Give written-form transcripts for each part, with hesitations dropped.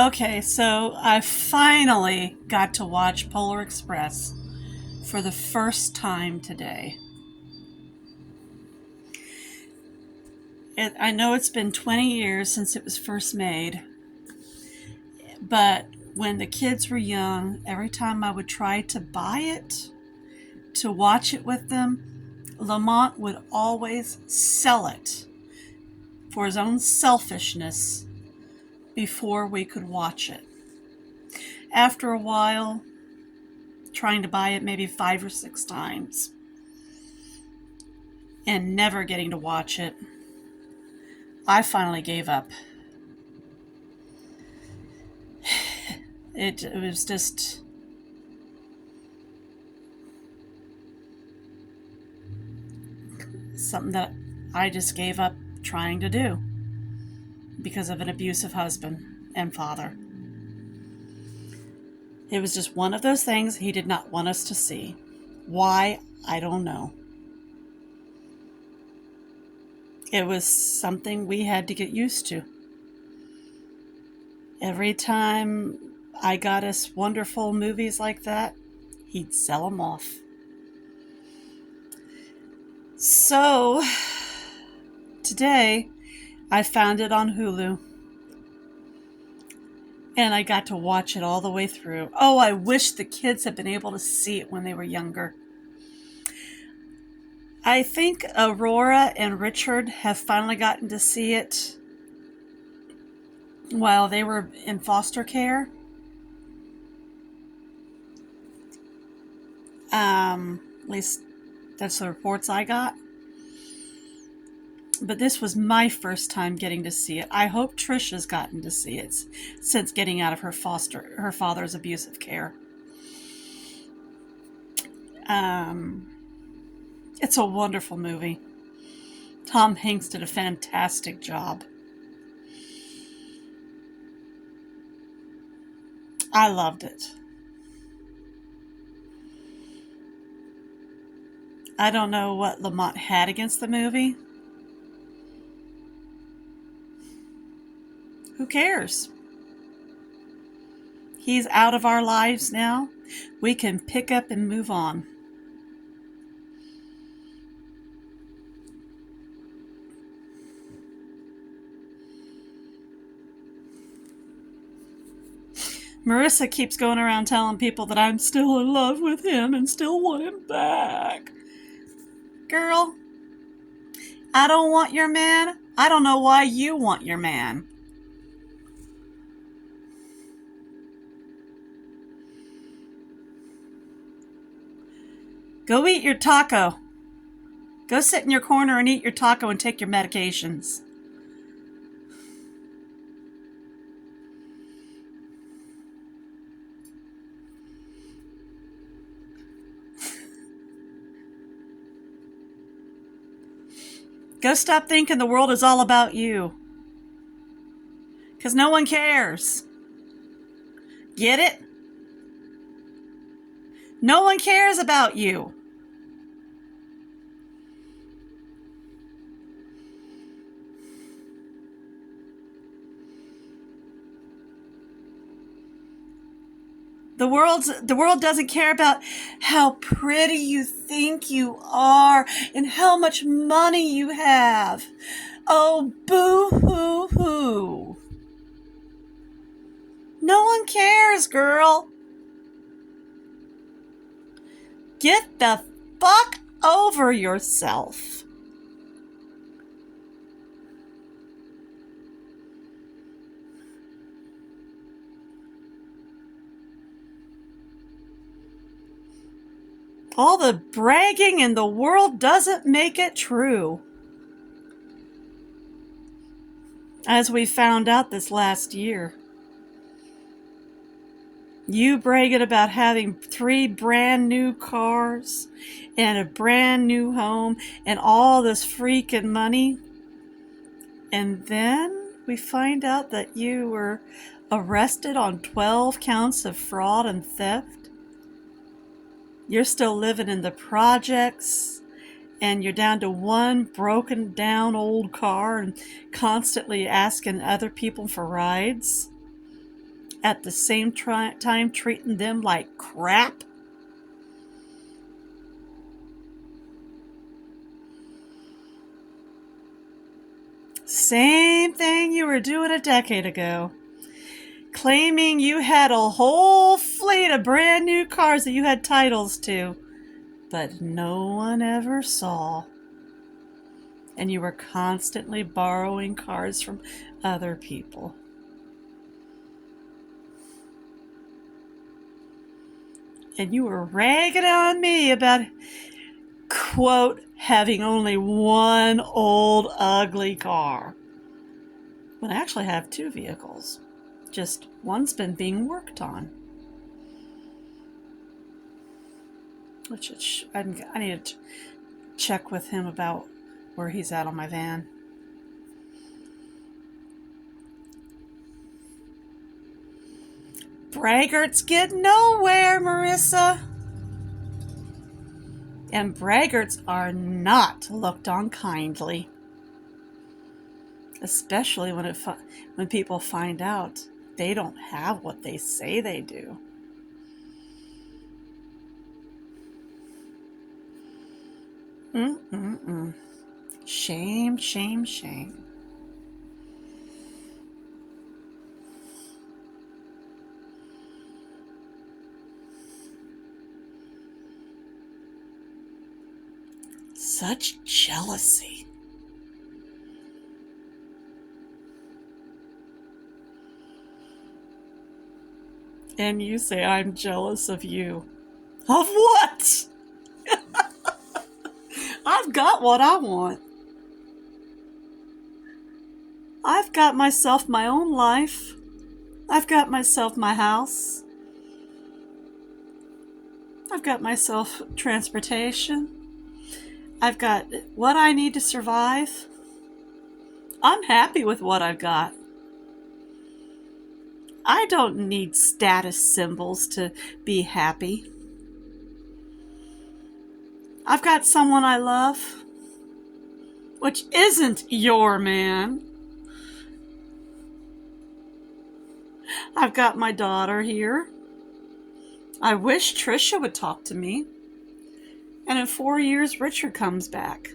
Okay, so I finally got to watch Polar Express for the first time today. I know it's been 20 years since it was first made, but when the kids were young, every time I would try to buy it, to watch it with them, Lamont would always sell it for his own selfishness before we could watch it. After a while, trying to buy it maybe 5 or 6 times and never getting to watch it, I finally gave up. It was just something that I just gave up trying to do because of an abusive husband and father. It was just one of those things he did not want us to see. Why? I don't know. It was something we had to get used to. Every time I got us wonderful movies like that, he'd sell them off. So, today, I found it on Hulu. And I got to watch it all the way through. Oh, I wish the kids had been able to see it when they were younger. I think Aurora and Richard have finally gotten to see it while they were in foster care. At least that's the reports I got. But this was my first time getting to see it. I hope Tricia's gotten to see it since getting out of her father's abusive care. It's a wonderful movie. Tom Hanks did a fantastic job. I loved it. I don't know what Lamont had against the movie. Who cares? He's out of our lives now. We can pick up and move on. Marissa keeps going around telling people that I'm still in love with him and still want him back. Girl, I don't want your man. I don't know why you want your man. Go eat your taco. Go sit in your corner and eat your taco and take your medications. Go stop thinking the world is all about you. Because no one cares. Get it? No one cares about you. The world doesn't care about how pretty you think you are and how much money you have. Oh, boo-hoo-hoo. No one cares, girl. Get the fuck over yourself. All the bragging in the world doesn't make it true. As we found out this last year. You bragging about having 3 brand new cars and a brand new home and all this freaking money. And then we find out that you were arrested on 12 counts of fraud and theft. You're still living in the projects, and you're down to one broken down old car and constantly asking other people for rides. at the same time treating them like crap? Same thing you were doing a decade ago. Claiming you had a whole fleet of brand new cars that you had titles to, but no one ever saw. And you were constantly borrowing cars from other people. And you were ragging on me about, quote, having only one old ugly car. When I actually have 2 vehicles. Just one's been being worked on. Which I need to check with him about where he's at on my van. Braggarts get nowhere, Marissa. And braggarts are not looked on kindly. Especially when people find out they don't have what they say they do. Shame, shame, shame. Such jealousy. And you say I'm jealous of you. Of what? I've got what I want. I've got myself my own life. I've got myself my house. I've got myself transportation. I've got what I need to survive. I'm happy with what I've got. I don't need status symbols to be happy. I've got someone I love, which isn't your man. I've got my daughter here. I wish Tricia would talk to me. And in 4 years, Richard comes back.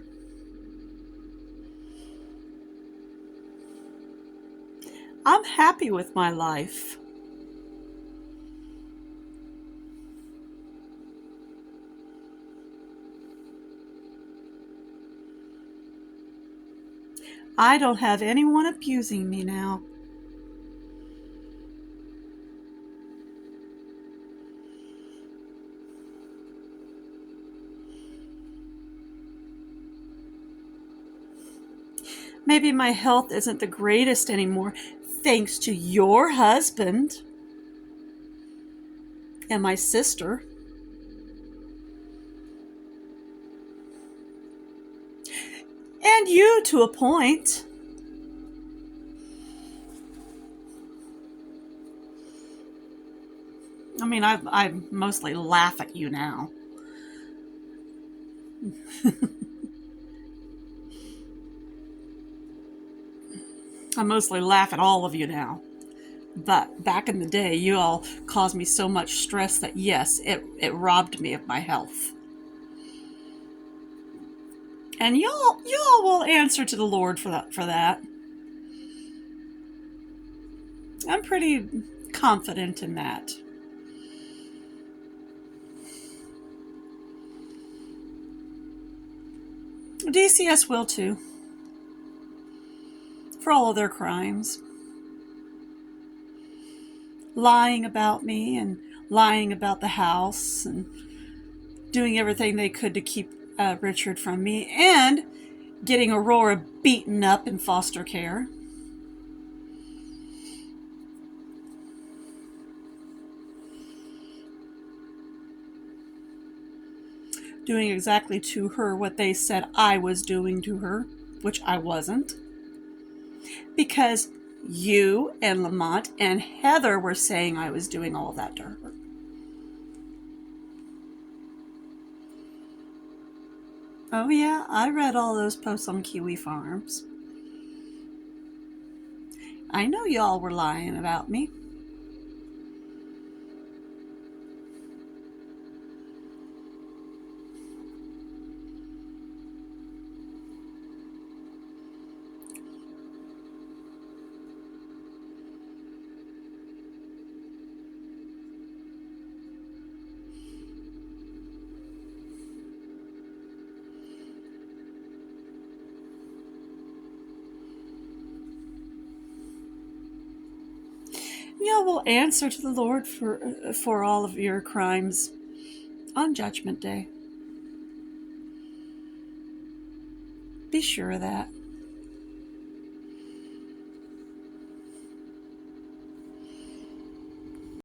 I'm happy with my life. I don't have anyone abusing me now. Maybe my health isn't the greatest anymore, thanks to your husband and my sister. And you, to a point. I mean, I mostly laugh at you now. I mostly laugh at all of you now. But back in the day, you all caused me so much stress that, yes, it robbed me of my health. And y'all will answer to the Lord for that. I'm pretty confident in that. DCS will too. For all of their crimes. Lying about me and lying about the house and doing everything they could to keep Richard from me and getting Aurora beaten up in foster care. Doing exactly to her what they said I was doing to her, which I wasn't. Because you and Lamont and Heather were saying I was doing all of that to her. Oh yeah, I read all those posts on Kiwi Farms. I know y'all were lying about me. You will answer to the Lord for all of your crimes on Judgment Day. Be sure of that.